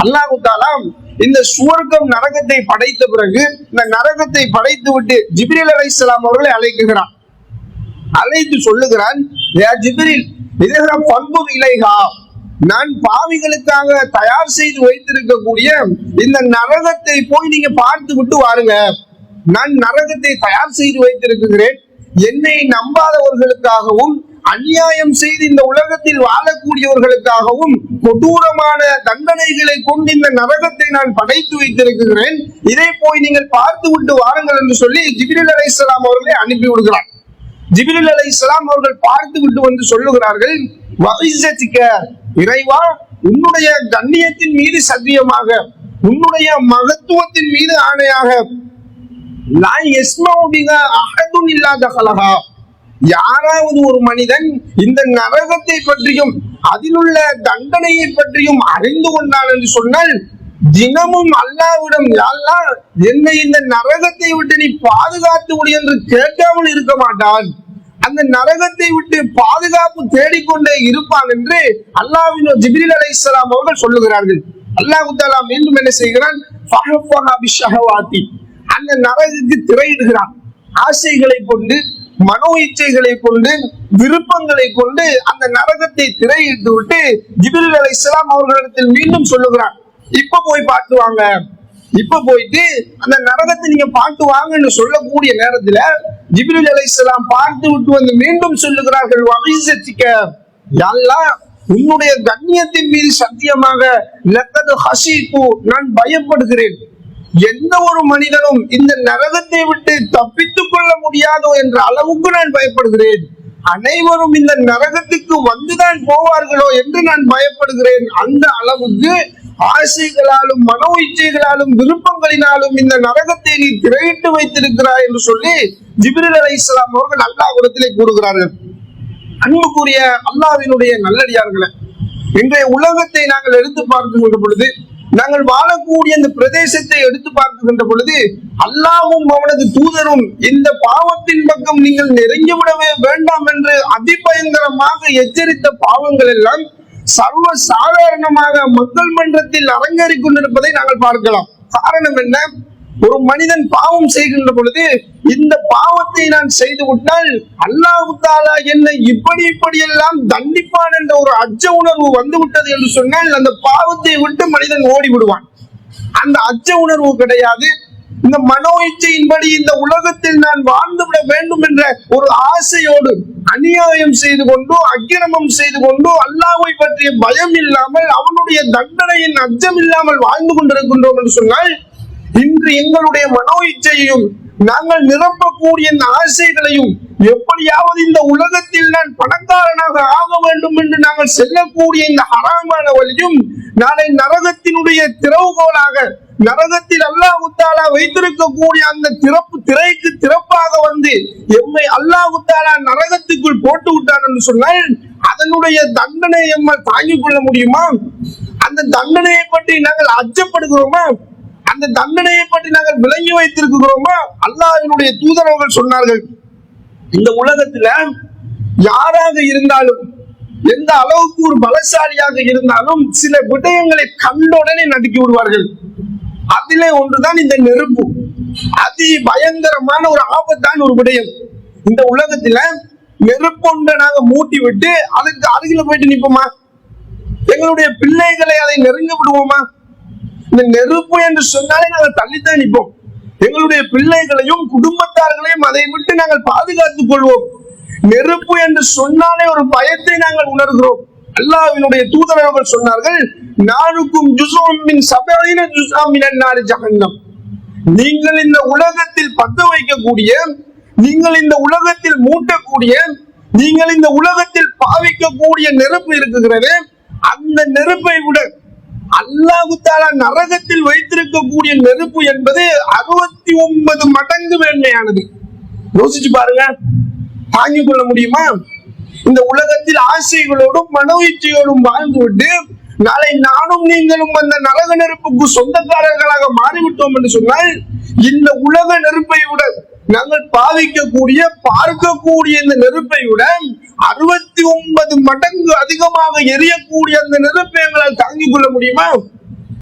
அல்லாஹ் தஆலா இந்த சுவர்க்கம் நரகத்தை படைத்த பிறகு இந்த நரகத்தை படைத்து விட்டு ஜிப்ரீல் அலைஹிஸ்ஸலாம் அவர்களை அழைக்கிறான். அழைத்து சொல்லுகிறான், யா ஜிப்ரீல் இதஹப் ஃபன்துர் இலைஹா, நான் பாவிகளுக்காக தயார் செய்து வைத்திருக்கக்கூடிய இந்த நரகத்தை போய் நீங்க பார்த்து விட்டு வாருங்க. நான் நரகத்தை தயார் செய்து வைத்திருக்கிறேன். என்னை நம்பாதவர்களுக்காகவும் அநியாயம் செய்து இந்த உலகத்தில் வாழக்கூடியவர்களுக்காகவும் கொடூரமான தண்டனைகளை கொண்டு இந்த நரகத்தை நான் படைத்து வைத்திருக்கிறேன். இதை போய் நீங்கள் பார்த்து விட்டு வாருங்கள் என்று சொல்லி ஜிப்ரீல் அலைஹிஸ்ஸலாம் அவர்களை அனுப்பி விடுகிறார். ஜிப்ரீல் அலைஹிஸ்ஸலாம் அவர்கள் பார்த்து விட்டு வந்து சொல்லுகிறார்கள், வஇஸ்ஸத்திக, இறைவா உன்னுடைய கண்ணியத்தின் மீது சத்தியமாக, உன்னுடைய மகத்துவத்தின் மீது ஆணையாக, லா யஸ்மஉ பிஹா அஹதுன் இல்லா தகலஹா, யாராவது ஒரு மனிதன் இந்த நரகத்தை பற்றியும் அதில் உள்ள தண்டனையை பற்றியும் அறிந்து கொண்டான் என்று சொன்னால் தினமும் அல்லாஹ்விடம், யா அல்லாஹ் என்னை இந்த நரகத்தை விட்டு நீ பாதுகாத்து விடு என்று கேட்காமல் இருக்க மாட்டான். அந்த நரகத்தை விட்டு பாதுகாப்பு தேடிக்கொண்டே இருப்பான் என்று அல்லாஹ்வின் ஜிப்ரீல் அலைஹிஸ்ஸலாம் அவர்கள் சொல்லுகிறார்கள். அல்லாஹ் தஆலா மீண்டும் என்ன செய்கிறான், ஃபஹஃபஹா பிஷ்ஷஹவாத்தி, அந்த நரகத்துக்கு திரையிடுகிறான். ஆசைகளை கொண்டு, மனோ இச்சைகளை கொண்டு, விருப்பங்களை கொண்டு அந்த நரகத்தை திரையிட்டு விட்டு ஜிப்ரீல் அலைஹிஸ்ஸலாம் அவர்களிடத்தில் மீண்டும் சொல்லுகிறான், இப்ப போய் பார்த்து வாங்க, இப்ப போயிட்டு அந்த நரகத்தை நீங்க பார்த்து வாங்கன்னு சொல்லக்கூடிய நேரத்துல ஜிப்ரீல் அலைஹிஸ்ஸலாம் பார்த்து விட்டு வந்து மீண்டும் சொல்லுகிறார்கள், வஇஸ்ஸத்திக, யா அல்லாஹ் உன்னுடைய கண்ணியத்தின் மீது சத்தியமாக, லக்கத் ஹஷீது, நான் பயப்படுகிறேன். எந்த ஒரு மனிதனும் இந்த நரகத்தை விட்டு தப்பித்துக் கொள்ள முடியாதோ என்ற அளவுக்கு நான் பயப்படுகிறேன். அனைவரும் இந்த நரகத்துக்கு வந்துதான் போவார்களோ என்று நான் பயப்படுகிறேன். அந்த அளவுக்கு ஆசைகளாலும், மனோ இச்சைகளாலும், விருப்பங்களினாலும் இந்த நரகத்தை நீ திரையிட்டு வைத்திருக்கிறாய் என்று சொல்லி ஜிப்ரீல் அலைஹிஸ்ஸலாம் அவர்கள் அல்லாஹ்விடத்திலே கூறுகிறார்கள். அன்புக்குரிய அல்லாஹ்வினுடைய நல்லடியார்களே, இன்றைய உலகத்தை நாங்கள் எடுத்து பார்க்கின்ற பொழுது, நாங்கள் வாழக்கூடிய இந்த பிரதேசத்தை எடுத்து பார்க்கின்ற பொழுது, அல்லாஹ்வும் அவனது தூதரும் இந்த பாவத்தின் பக்கம் நீங்கள் நெருங்கி விடவே வேண்டாம் என்று அதிபயங்கரமாக எச்சரித்த பாவங்கள் எல்லாம் சர்வ சாதாரணமாக மக்கள் மன்றத்தில் அரங்கேறிக் கொண்டிருப்பதை நாங்கள் பார்க்கலாம். காரணம் என்ன? ஒரு மனிதன் பாவம் செய்கின்ற பொழுது, இந்த பாவத்தை நான் செய்து விட்டால் அல்லாஹ் தஆலா என்னை இப்படி எல்லாம் தண்டிப்பான் என்ற ஒரு அச்ச உணர்வு வந்து விட்டது என்று சொன்னால் அந்த பாவத்தை விட்டு மனிதன் ஓடி விடுவான். அந்த அச்ச உணர்வு கிடையாது. இந்த மனோ இச்சையின்படி இந்த உலகத்தில் நான் வாழ்ந்துவிட வேண்டும் என்ற ஒரு ஆசையோடு அநியாயம் செய்து கொண்டு, அக்கிரமம் செய்து கொண்டு, அல்லாஹ்வை பற்றிய பயம் இல்லாமல், அவனுடைய தண்டனையின் அச்சம் இல்லாமல் வாழ்ந்து கொண்டிருக்கின்றோம் என்று சொன்னால், இன்று எங்களுடைய மனோ இச்சையையும் நாங்கள் நிரப்பக்கூடிய இந்த ஆசைகளையும், எப்படியாவது இந்த உலகத்தில் நான் பணக்காரனாக ஆக வேண்டும் என்று நாங்கள் செல்லக்கூடிய இந்த ஹராமான வழியும், நாளை நரகத்தினுடைய திறவுகோலாக, நரகத்தில் அல்லாஹ் தஆலா வைத்திருக்கக்கூடிய அந்த திரைக்கு திறப்பாக வந்து எம்மை அல்லாஹ் தஆலா நரகத்துக்குள் போட்டு விட்டார் என்று சொன்னால் அதனுடைய தண்டனை எம்மால் தாங்கிக் கொள்ள முடியுமா? அந்த தண்டனையை பற்றி நாங்கள் அச்சப்படுகிறோமா? அந்த தண்டனையை பற்றி நாங்கள் விளங்கி வைத்திருக்கிறோமா? அல்லாஹ்வினுடைய தூதரவர்கள் சொன்னார்கள், இந்த உலகத்துல யாராக இருந்தாலும், எந்த அளவுக்கு ஒரு பலசாலியாக இருந்தாலும் சில விடயங்களை கண்டவுடனே நடுக்கி விடுவார்கள். அதிலே ஒன்றுதான் இந்த நெருப்பு. அதி பயங்கரமான ஒரு ஆபத்தான ஒரு விடயம். இந்த உலகத்துல நெருப்பொன்றை நாங்க மூட்டி விட்டு அதுக்கு அருகில போயிட்டு நிற்போமா? எங்களுடைய பிள்ளைகளை அதை நெருங்க விடுவோமா? இந்த நெருப்பு என்று சொன்னாலே நாங்கள் தள்ளித்தான் நிற்போம். எங்களுடைய பிள்ளைகளையும் குடும்பத்தார்களையும் அதை விட்டு நாங்கள் பாதுகாத்துக் கொள்வோம். நெருப்பு என்று சொன்னாலே ஒரு பயத்தை நாங்கள் உணர்கிறோம். அல்லாஹ்வினுடைய தூதரவர்கள் சொன்னார்கள், நானுக்கும் ஜுஸூம் மின் 70 ஜுஸாம் மினன் நாரி ஜஹன்னம். நீங்கள் இந்த உலகத்தில் பத்த வைக்கக்கூடிய, நீங்கள் இந்த உலகத்தில் மூட்டக்கூடிய, நீங்கள் இந்த உலகத்தில் பாவிக்கக்கூடிய நெருப்பு இருக்குகிறது, அந்த நெருப்பை விட அல்லாஹ் தஆலா நரகத்தில் வைத்திருக்கக்கூடிய நெருப்பு என்பது 69 மடங்கு மேன்மையானது. யோசிச்சு பாருங்க, தாங்கிக் கொள்ள முடியுமா? இந்த உலகத்தில் ஆசைகளோடும் மனோ இச்சையோடும் வாழ்ந்துவிட்டு நாளை நானும் நீங்களும் அந்த நரக நெருப்புக்கு சொந்தக்காரர்களாக மாறிவிட்டோம் என்று சொன்னால், இந்த உலக நெருப்பை விட நாங்கள் பாவிக்கக்கூடிய, பார்க்கக்கூடிய இந்த நெருப்பை விட 69 மடங்கு அதிகமாக எரியக்கூடிய அந்த நெருப்பை எங்களால் தாங்கிக் கொள்ள முடியுமா?